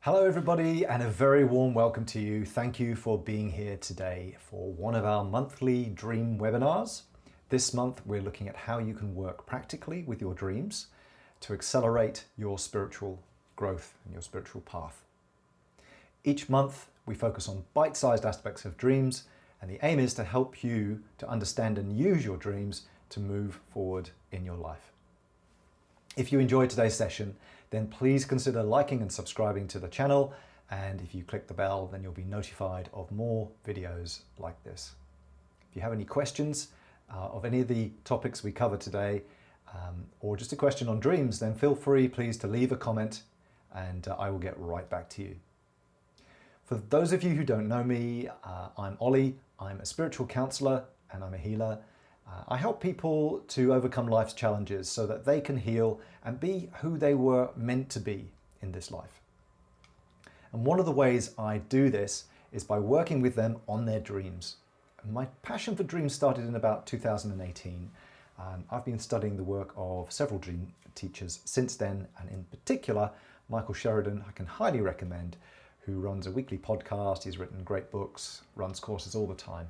Hello everybody, and a very warm welcome to you. Thank you for being here today for one of our monthly dream webinars. This month we're looking at how you can work practically with your dreams to accelerate your spiritual growth and your spiritual path. Each month we focus on bite-sized aspects of dreams, and the aim is to help you to understand and use your dreams to move forward in your life. If you enjoyed today's session, then please consider liking and subscribing to the channel, and if you click the bell, then you'll be notified of more videos like this. If you have any questions of any of the topics we covered today, or just a question on dreams, then feel free please to leave a comment and I will get right back to you. For those of you who don't know me, I'm Ollie. I'm a spiritual counselor and I'm a healer. I help people to overcome life's challenges so that they can heal and be who they were meant to be in this life. And one of the ways I do this is by working with them on their dreams. My passion for dreams started in about 2018. I've been studying the work of several dream teachers since then, and in particular, Michael Sheridan, I can highly recommend, who runs a weekly podcast. He's written great books, runs courses all the time.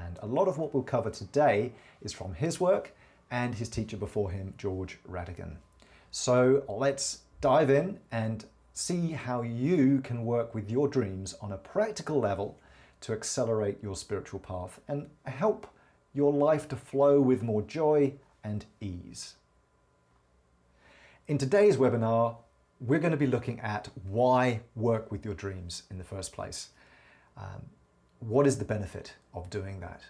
And a lot of what we'll cover today is from his work and his teacher before him, George Radigan. So let's dive in and see how you can work with your dreams on a practical level to accelerate your spiritual path and help your life to flow with more joy and ease. In today's webinar, we're going to be looking at why work with your dreams in the first place. What is the benefit of doing that?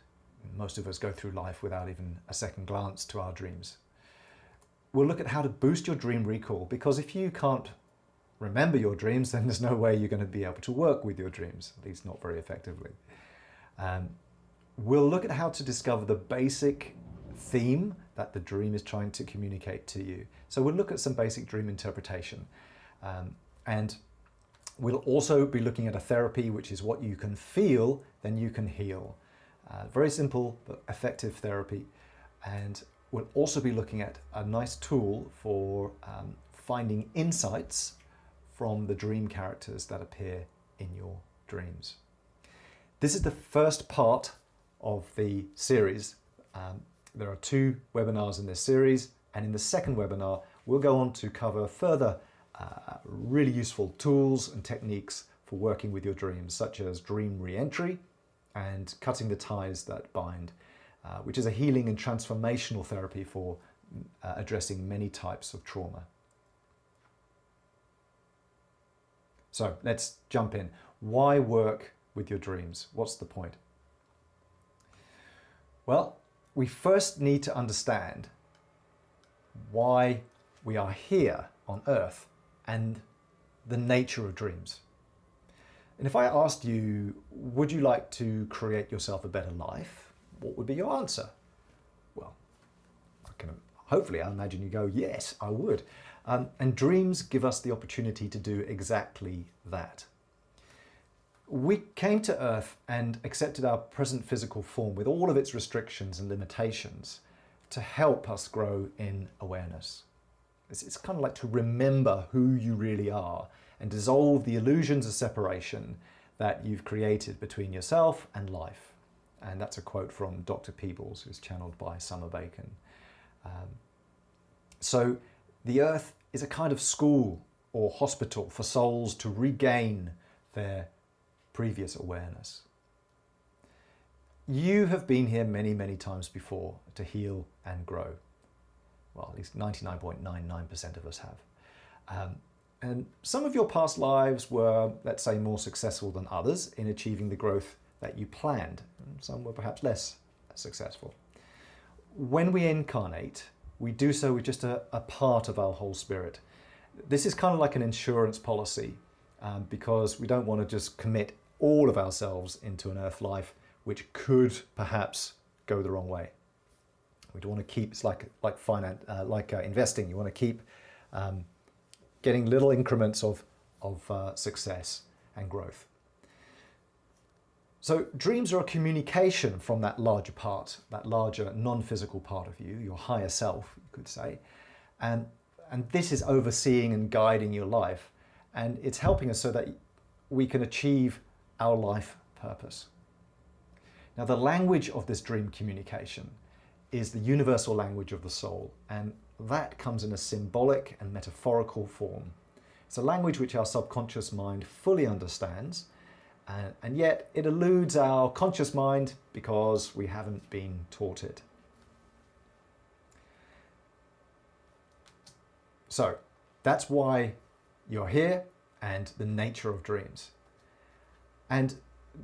Most of us go through life without even a second glance to our dreams. We'll look at how to boost your dream recall, because if you can't remember your dreams, then there's no way you're going to be able to work with your dreams, at least not very effectively. We'll look at how to discover the basic theme that the dream is trying to communicate to you. So we'll look at some basic dream interpretation. And we'll also be looking at a therapy, which is what you can feel, then you can heal. Very simple but effective therapy. And we'll also be looking at a nice tool for finding insights from the dream characters that appear in your dreams. This is the first part of the series. There are 2 webinars in this series, and in the second webinar, we'll go on to cover further really useful tools and techniques for working with your dreams, such as dream re-entry and cutting the ties that bind, which is a healing and transformational therapy for addressing many types of trauma. So let's jump in. Why work with your dreams? What's the point? Well, we first need to understand why we are here on Earth and the nature of dreams. And if I asked you, would you like to create yourself a better life? What would be your answer? Well, hopefully I imagine you go, yes, I would. And dreams give us the opportunity to do exactly that. We came to Earth and accepted our present physical form with all of its restrictions and limitations to help us grow in awareness. It's kind of like to remember who you really are and dissolve the illusions of separation that you've created between yourself and life. And that's a quote from Dr. Peebles, who's channeled by Summer Bacon. So the Earth is a kind of school or hospital for souls to regain their previous awareness. You have been here many, many times before to heal and grow. Well, at least 99.99% of us have. And some of your past lives were, let's say, more successful than others in achieving the growth that you planned. Some were perhaps less successful. When we incarnate, we do so with just a part of our whole spirit. This is kind of like an insurance policy, because we don't want to just commit all of ourselves into an Earth life, which could perhaps go the wrong way. We don't want to keep, it's like investing. You want to keep getting little increments of success and growth. So dreams are a communication from that larger part, that larger non-physical part of you, your higher self, you could say. And this is overseeing and guiding your life. And it's helping us so that we can achieve our life purpose. Now, the language of this dream communication is the universal language of the soul, and that comes in a symbolic and metaphorical form. It's a language which our subconscious mind fully understands, and yet it eludes our conscious mind because we haven't been taught it. So that's why you're here, and the nature of dreams. And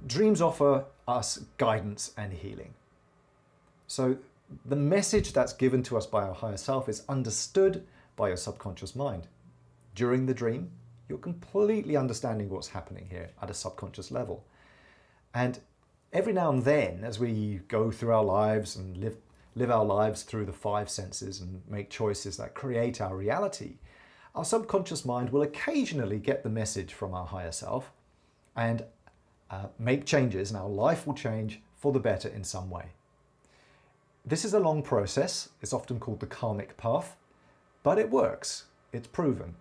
dreams offer us guidance and healing. So the message that's given to us by our higher self is understood by your subconscious mind. During the dream, you're completely understanding what's happening here at a subconscious level. And every now and then, as we go through our lives and live our lives through the five senses and make choices that create our reality, our subconscious mind will occasionally get the message from our higher self and make changes, and our life will change for the better in some way. This is a long process. It's often called the karmic path, but it works. It's proven.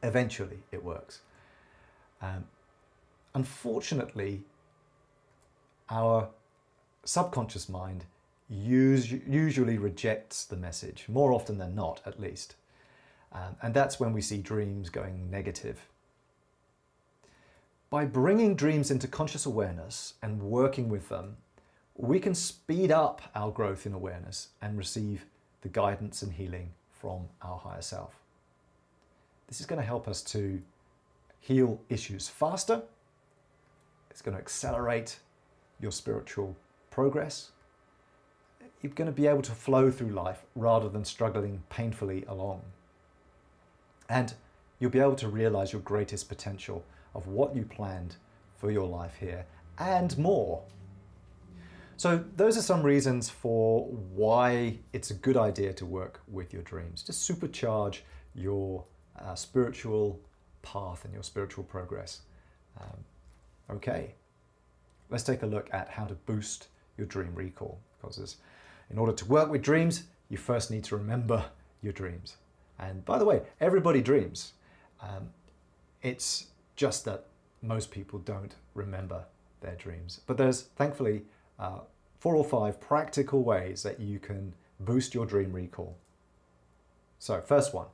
Eventually, it works. Unfortunately, our subconscious mind usually rejects the message, more often than not, at least. And that's when we see dreams going negative. By bringing dreams into conscious awareness and working with them, we can speed up our growth in awareness and receive the guidance and healing from our higher self. This is going to help us to heal issues faster. It's going to accelerate your spiritual progress. You're going to be able to flow through life rather than struggling painfully along. And you'll be able to realize your greatest potential of what you planned for your life here and more. So those are some reasons for why it's a good idea to work with your dreams, to supercharge your spiritual path and your spiritual progress. Okay, let's take a look at how to boost your dream recall, because in order to work with dreams, you first need to remember your dreams. And by the way, everybody dreams. It's just that most people don't remember their dreams. But there's thankfully 4 or 5 practical ways that you can boost your dream recall. So first one,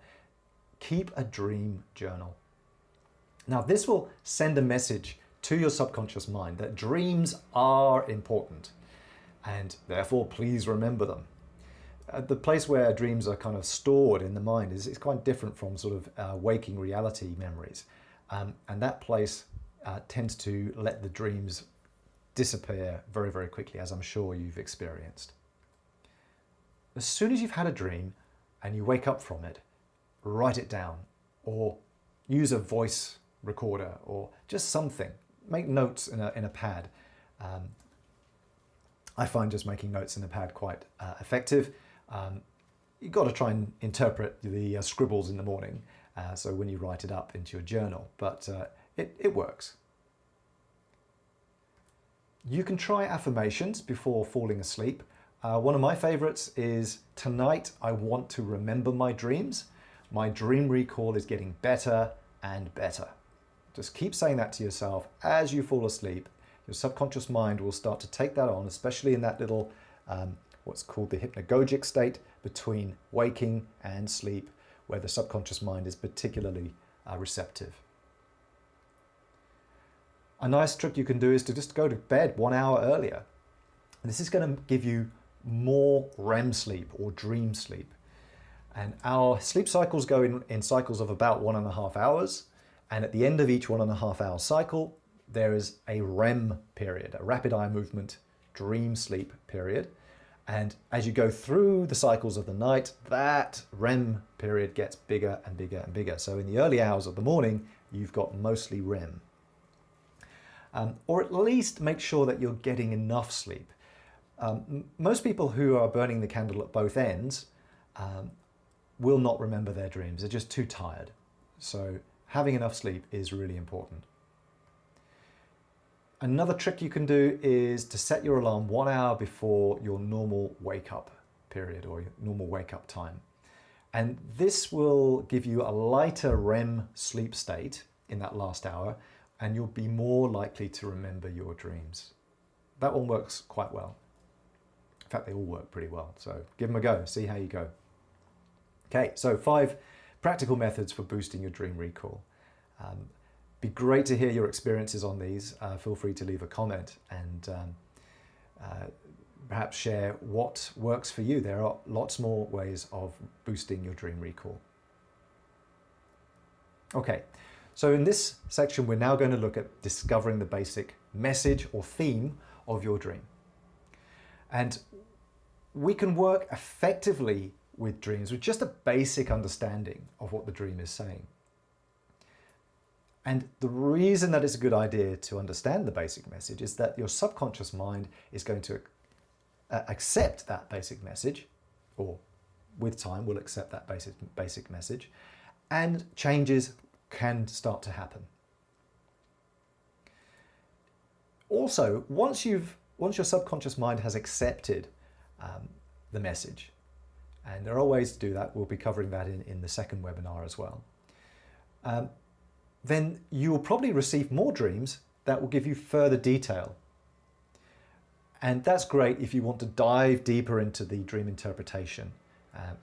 keep a dream journal. Now this will send a message to your subconscious mind that dreams are important, and therefore please remember them. The place where dreams are kind of stored in the mind is quite different from sort of waking reality memories. And that place tends to let the dreams disappear very, very quickly, as I'm sure you've experienced. As soon as you've had a dream and you wake up from it, write it down, or use a voice recorder, or just something. Make notes in a pad. I find just making notes in a pad quite effective. You've got to try and interpret the scribbles in the morning, so when you write it up into your journal, but it works. You can try affirmations before falling asleep. One of my favorites is, tonight I want to remember my dreams. My dream recall is getting better and better. Just keep saying that to yourself as you fall asleep. Your subconscious mind will start to take that on, especially in that little what's called the hypnagogic state between waking and sleep, where the subconscious mind is particularly receptive. A nice trick you can do is to just go to bed 1 hour earlier. This is going to give you more REM sleep or dream sleep. And our sleep cycles go in cycles of about 1.5 hours. And at the end of each 1.5 hour cycle, there is a REM period, a rapid eye movement dream sleep period. And as you go through the cycles of the night, that REM period gets bigger and bigger and bigger. So in the early hours of the morning, you've got mostly REM. Or at least make sure that you're getting enough sleep. Most people who are burning the candle at both ends will not remember their dreams. They're just too tired. So having enough sleep is really important. Another trick you can do is to set your alarm 1 hour before your normal wake up period or your normal wake up time. And this will give you a lighter REM sleep state in that last hour, and you'll be more likely to remember your dreams. That one works quite well. In fact, they all work pretty well. So give them a go, see how you go. Okay, so 5 practical methods for boosting your dream recall. Be great to hear your experiences on these. Feel free to leave a comment and perhaps share what works for you. There are lots more ways of boosting your dream recall. Okay, so in this section, we're now going to look at discovering the basic message or theme of your dream. And we can work effectively with dreams with just a basic understanding of what the dream is saying. And the reason that it's a good idea to understand the basic message is that your subconscious mind is going to accept that basic message, or with time will accept that basic message, and changes can start to happen. Also, once your subconscious mind has accepted the message, and there are ways to do that, we'll be covering that in the second webinar as well, then you will probably receive more dreams that will give you further detail. And that's great if you want to dive deeper into the dream interpretation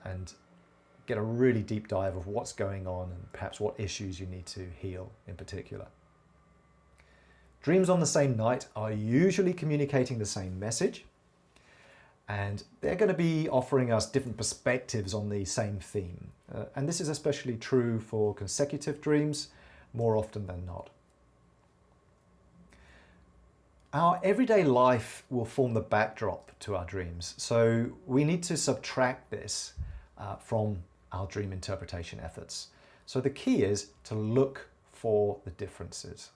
and get a really deep dive of what's going on and perhaps what issues you need to heal in particular. Dreams on the same night are usually communicating the same message, and they're going to be offering us different perspectives on the same theme. And this is especially true for consecutive dreams, more often than not. Our everyday life will form the backdrop to our dreams, so we need to subtract this from our dream interpretation efforts. So the key is to look for the differences.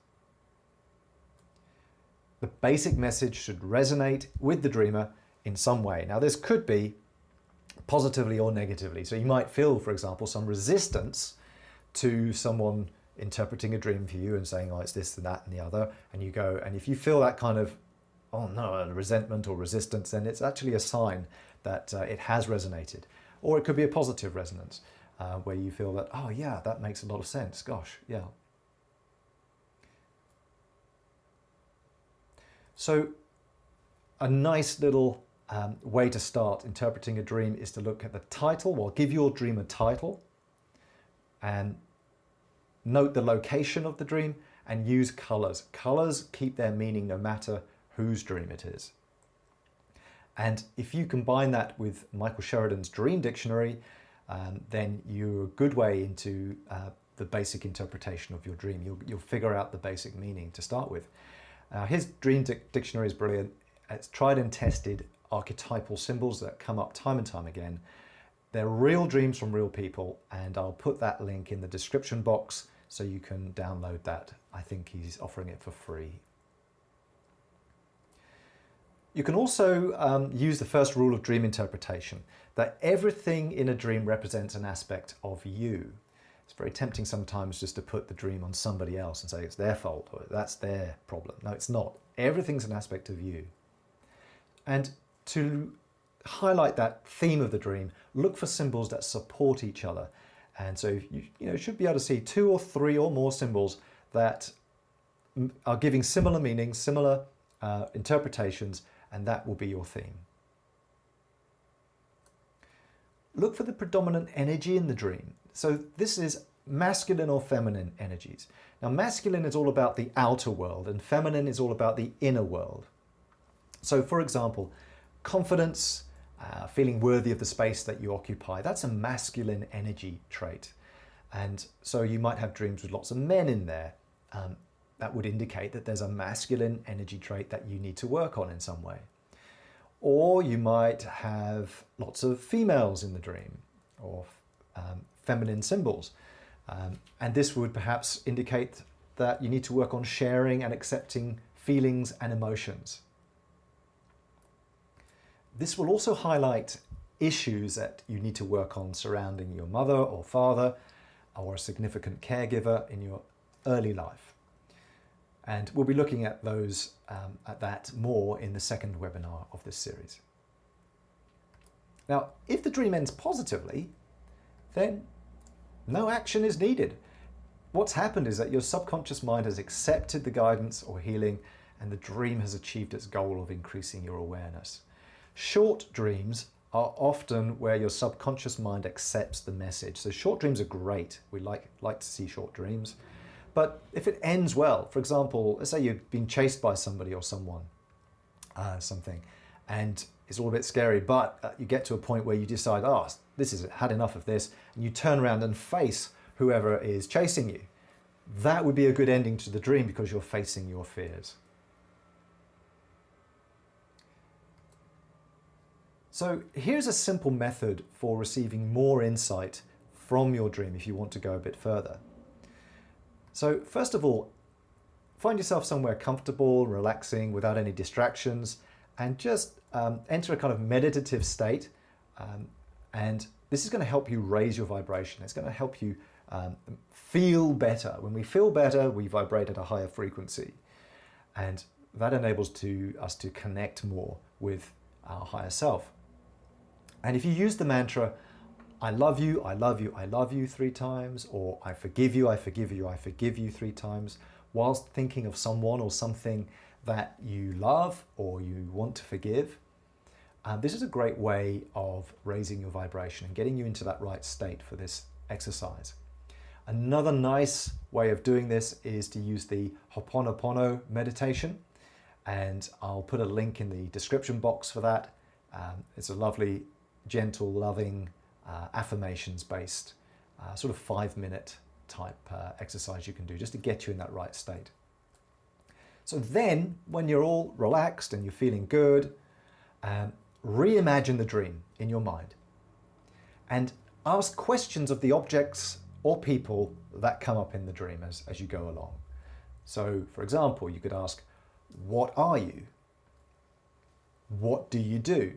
The basic message should resonate with the dreamer in some way. Now, this could be positively or negatively. So you might feel, for example, some resistance to someone interpreting a dream for you and saying, oh, it's this and that and the other, and you go, and if you feel that kind of, oh no, resentment or resistance, then it's actually a sign that it has resonated. Or it could be a positive resonance, where you feel that, oh yeah, that makes a lot of sense, gosh, yeah. So a nice little way to start interpreting a dream is to look at the title, or give your dream a title, and note the location of the dream, and use colors. Colors keep their meaning no matter whose dream it is. And if you combine that with Michael Sheridan's Dream Dictionary, then you're a good way into the basic interpretation of your dream. You'll figure out the basic meaning to start with. His Dream Dictionary is brilliant. It's tried and tested archetypal symbols that come up time and time again. They're real dreams from real people, and I'll put that link in the description box so you can download that. I think he's offering it for free. You can also use the first rule of dream interpretation, that everything in a dream represents an aspect of you. It's very tempting sometimes just to put the dream on somebody else and say it's their fault or that's their problem. No, it's not. Everything's an aspect of you. And to highlight that theme of the dream, look for symbols that support each other. And so you should be able to see 2 or 3 or more symbols that are giving similar meanings, similar interpretations, and that will be your theme. Look for the predominant energy in the dream. So this is masculine or feminine energies. Now, masculine is all about the outer world, and feminine is all about the inner world. So, for example, confidence, feeling worthy of the space that you occupy, that's a masculine energy trait. And so you might have dreams with lots of men in there. That would indicate that there's a masculine energy trait that you need to work on in some way. Or you might have lots of females in the dream, or feminine symbols. And this would perhaps indicate that you need to work on sharing and accepting feelings and emotions. This will also highlight issues that you need to work on surrounding your mother or father or a significant caregiver in your early life. And we'll be looking at those at that more in the second webinar of this series. Now, if the dream ends positively, then no action is needed. What's happened is that your subconscious mind has accepted the guidance or healing, and the dream has achieved its goal of increasing your awareness. Short dreams are often where your subconscious mind accepts the message. So short dreams are great. We like to see short dreams. But if it ends well, for example, let's say you've been chased by somebody or something, and it's all a bit scary, but you get to a point where you decide, oh, this is had enough of this, and you turn around and face whoever is chasing you. That would be a good ending to the dream because you're facing your fears. So here's a simple method for receiving more insight from your dream if you want to go a bit further. So first of all, find yourself somewhere comfortable, relaxing, without any distractions, and just enter a kind of meditative state. And this is going to help you raise your vibration. It's going to help you feel better. When we feel better, we vibrate at a higher frequency. And that enables us to connect more with our higher self. And if you use the mantra, I love you, I love you, I love you 3 times, or I forgive you, I forgive you, I forgive you 3 times, whilst thinking of someone or something that you love or you want to forgive, this is a great way of raising your vibration and getting you into that right state for this exercise. Another nice way of doing this is to use the Ho'oponopono meditation, and I'll put a link in the description box for that. It's a lovely, gentle, loving, affirmations-based, sort of 5-minute type exercise you can do just to get you in that right state. So then, when you're all relaxed and you're feeling good, reimagine the dream in your mind and ask questions of the objects or people that come up in the dream as you go along. So, for example, you could ask, what are you? What do you do?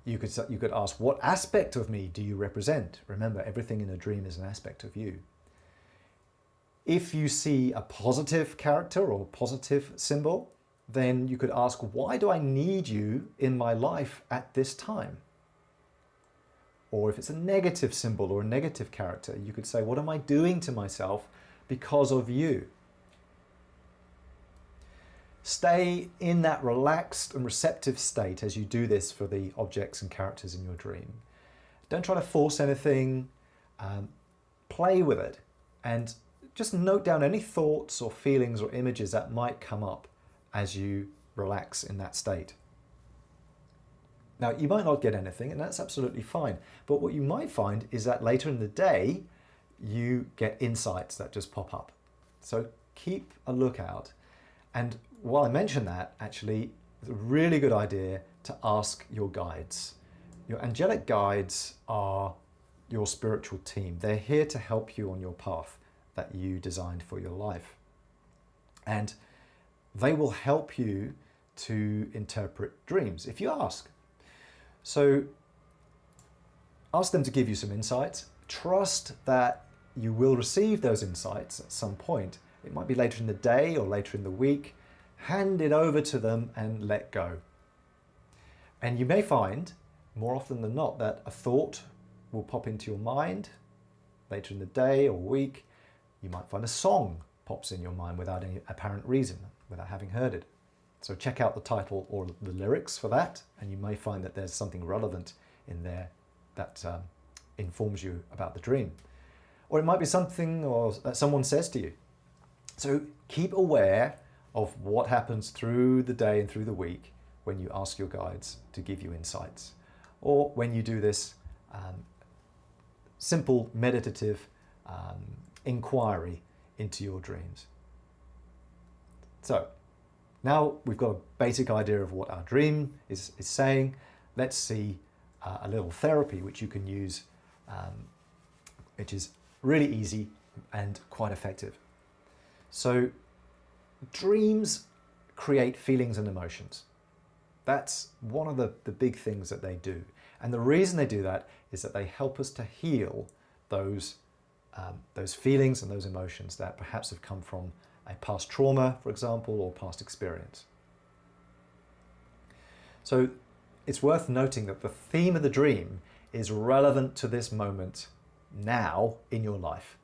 You could ask, what aspect of me do you represent? Remember, everything in a dream is an aspect of you. If you see a positive character or positive symbol, then you could ask, why do I need you in my life at this time? Or if it's a negative symbol or a negative character, you could say, what am I doing to myself because of you? Stay in that relaxed and receptive state as you do this for the objects and characters in your dream. Don't try to force anything. Play with it and just note down any thoughts or feelings or images that might come up as you relax in that state. Now, you might not get anything, and that's absolutely fine. But what you might find is that later in the day, you get insights that just pop up. So keep a lookout. And while I mention that, actually, it's a really good idea to ask your guides. Your angelic guides are your spiritual team. They're here to help you on your path that you designed for your life. And they will help you to interpret dreams if you ask. So ask them to give you some insights. Trust that you will receive those insights at some point. It might be later in the day or later in the week. Hand it over to them and let go. And you may find, more often than not, that a thought will pop into your mind later in the day or week. You might find a song pops in your mind without any apparent reason, without having heard it. So check out the title or the lyrics for that, and you may find that there's something relevant in there that informs you about the dream. Or it might be something or that someone says to you. So keep aware of what happens through the day and through the week when you ask your guides to give you insights, or when you do this simple meditative inquiry into your dreams. So now we've got a basic idea of what our dream is saying. Let's see a little therapy which you can use, which is really easy and quite effective. So dreams create feelings and emotions. That's one of the big things that they do. And the reason they do that is that they help us to heal those feelings and those emotions that perhaps have come from a past trauma, for example, or past experience. So it's worth noting that the theme of the dream is relevant to this moment now in your life.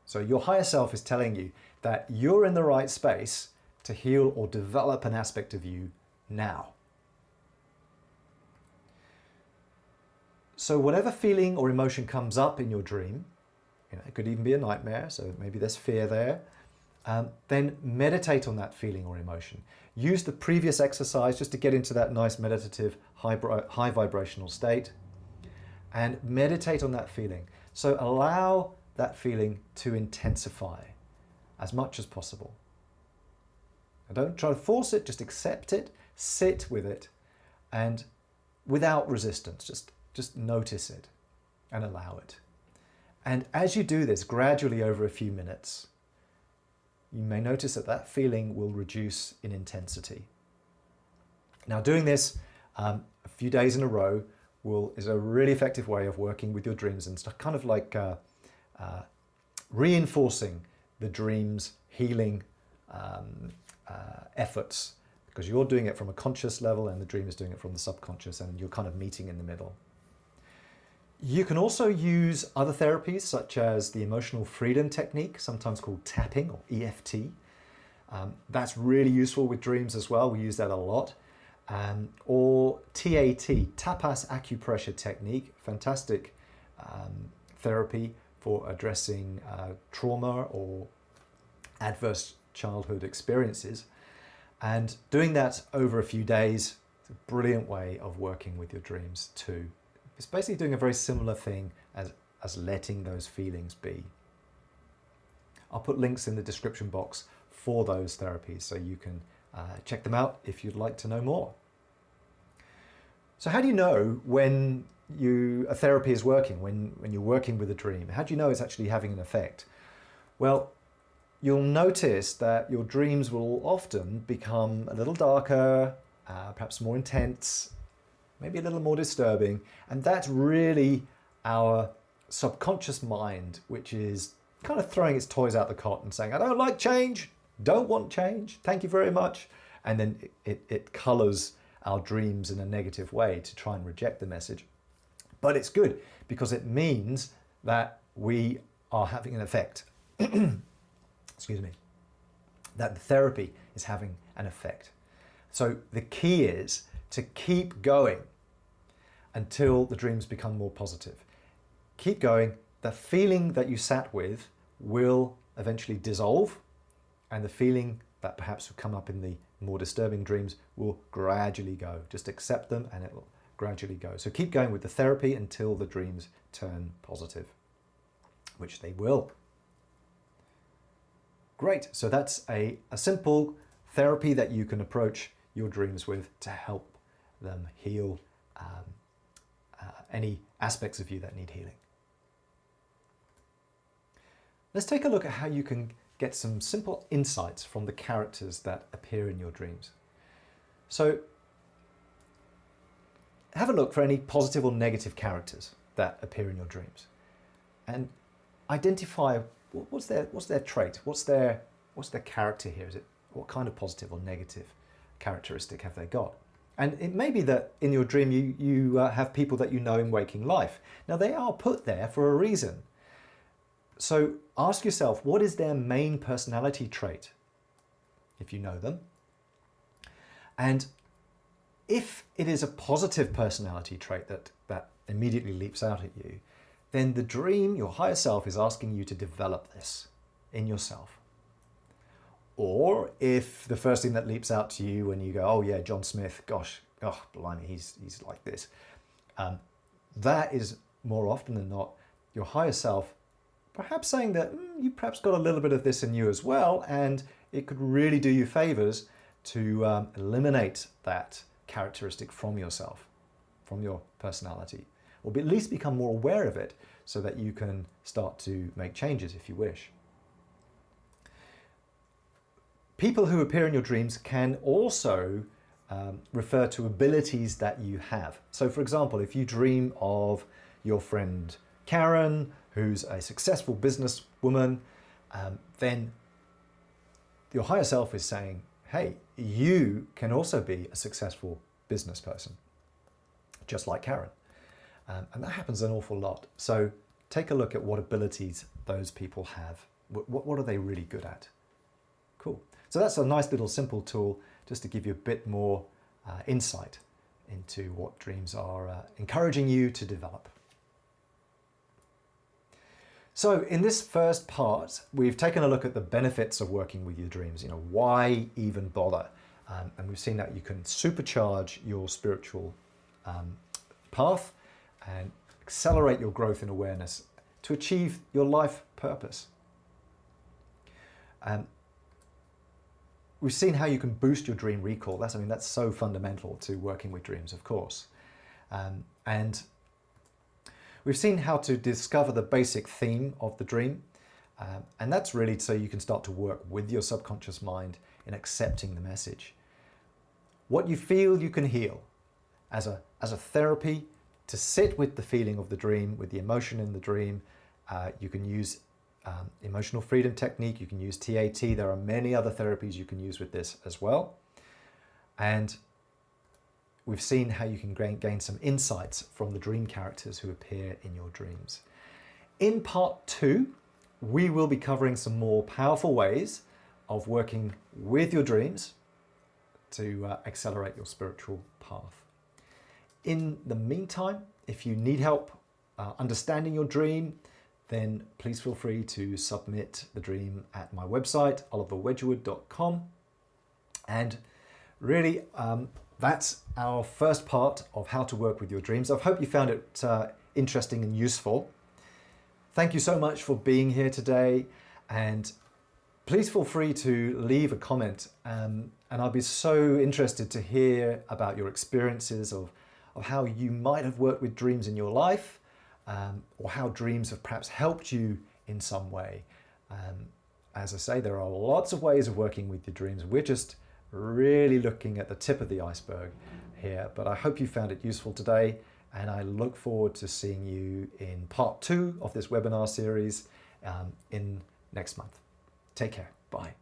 So your higher self is telling you that you're in the right space to heal or develop an aspect of you now. So whatever feeling or emotion comes up in your dream, it could even be a nightmare, so maybe there's fear there, then meditate on that feeling or emotion. Use the previous exercise just to get into that nice meditative high vibrational state, and meditate on that feeling. So allow that feeling to intensify as much as possible. And don't try to force it, just accept it, sit with it, and without resistance, just notice it and allow it. And as you do this gradually over a few minutes, you may notice that that feeling will reduce in intensity. Now, doing this a few days in a row is a really effective way of working with your dreams and kind of like reinforcing the dream's healing efforts, because you're doing it from a conscious level and the dream is doing it from the subconscious, and you're kind of meeting in the middle. You can also use other therapies such as the emotional freedom technique, sometimes called tapping or EFT. That's really useful with dreams as well. We use that a lot. Or TAT, tapas acupressure technique, fantastic therapy for addressing trauma or adverse childhood experiences. And doing that over a few days is a brilliant way of working with your dreams too. It's basically doing a very similar thing as letting those feelings be. I'll put links in the description box for those therapies so you can check them out if you'd like to know more. So how do you know when a therapy is working, when you're working with a dream? How do you know it's actually having an effect? Well, you'll notice that your dreams will often become a little darker, perhaps more intense, maybe a little more disturbing. And that's really our subconscious mind, which is kind of throwing its toys out the cot and saying, I don't like change, don't want change, thank you very much. And then it colors our dreams in a negative way to try and reject the message. But it's good because it means that we are having an effect. Excuse me. That the therapy is having an effect. So the key is to keep going until the dreams become more positive. Keep going. The feeling that you sat with will eventually dissolve, and the feeling that perhaps will come up in the more disturbing dreams will gradually go. Just accept them and it will gradually go. So keep going with the therapy until the dreams turn positive, which they will. Great. So that's a simple therapy that you can approach your dreams with to help them heal any aspects of you that need healing. Let's take a look at how you can get some simple insights from the characters that appear in your dreams. So have a look for any positive or negative characters that appear in your dreams and identify what's their trait, what's their character here. What kind of positive or negative characteristic have they got? And it may be that in your dream you have people that you know in waking life. Now they are put there for a reason. So ask yourself, what is their main personality trait, if you know them? And if it is a positive personality trait that immediately leaps out at you, then the dream, your higher self, is asking you to develop this in yourself. Or if the first thing that leaps out to you when you go, oh yeah, John Smith, gosh, oh blimey, he's like this. That is more often than not your higher self perhaps saying that you perhaps got a little bit of this in you as well, and it could really do you favors to eliminate that characteristic from yourself, from your personality, or at least become more aware of it so that you can start to make changes if you wish. People who appear in your dreams can also refer to abilities that you have. So for example, if you dream of your friend Karen, who's a successful businesswoman, then your higher self is saying, hey, you can also be a successful business person, just like Karen. And that happens an awful lot. So take a look at what abilities those people have. What are they really good at? Cool. So that's a nice little simple tool just to give you a bit more insight into what dreams are encouraging you to develop. So in this first part, we've taken a look at the benefits of working with your dreams. Why even bother? And we've seen that you can supercharge your spiritual path and accelerate your growth in awareness to achieve your life purpose. We've seen how you can boost your dream recall. That's so fundamental to working with dreams, of course. And we've seen how to discover the basic theme of the dream. And that's really so you can start to work with your subconscious mind in accepting the message. What you feel, you can heal. As a therapy, to sit with the feeling of the dream, with the emotion in the dream, you can use emotional freedom technique, you can use TAT. There are many other therapies you can use with this as well. And we've seen how you can gain some insights from the dream characters who appear in your dreams. In part 2, we will be covering some more powerful ways of working with your dreams to accelerate your spiritual path. In the meantime, if you need help understanding your dream, then please feel free to submit the dream at my website, oliverwedgwood.com. And really, that's our first part of how to work with your dreams. I hope you found it interesting and useful. Thank you so much for being here today. And please feel free to leave a comment. And I'll be so interested to hear about your experiences of how you might have worked with dreams in your life. Or how dreams have perhaps helped you in some way. As I say, there are lots of ways of working with your dreams. We're just really looking at the tip of the iceberg here, but I hope you found it useful today, and I look forward to seeing you in part 2 of this webinar series in next month. Take care. Bye.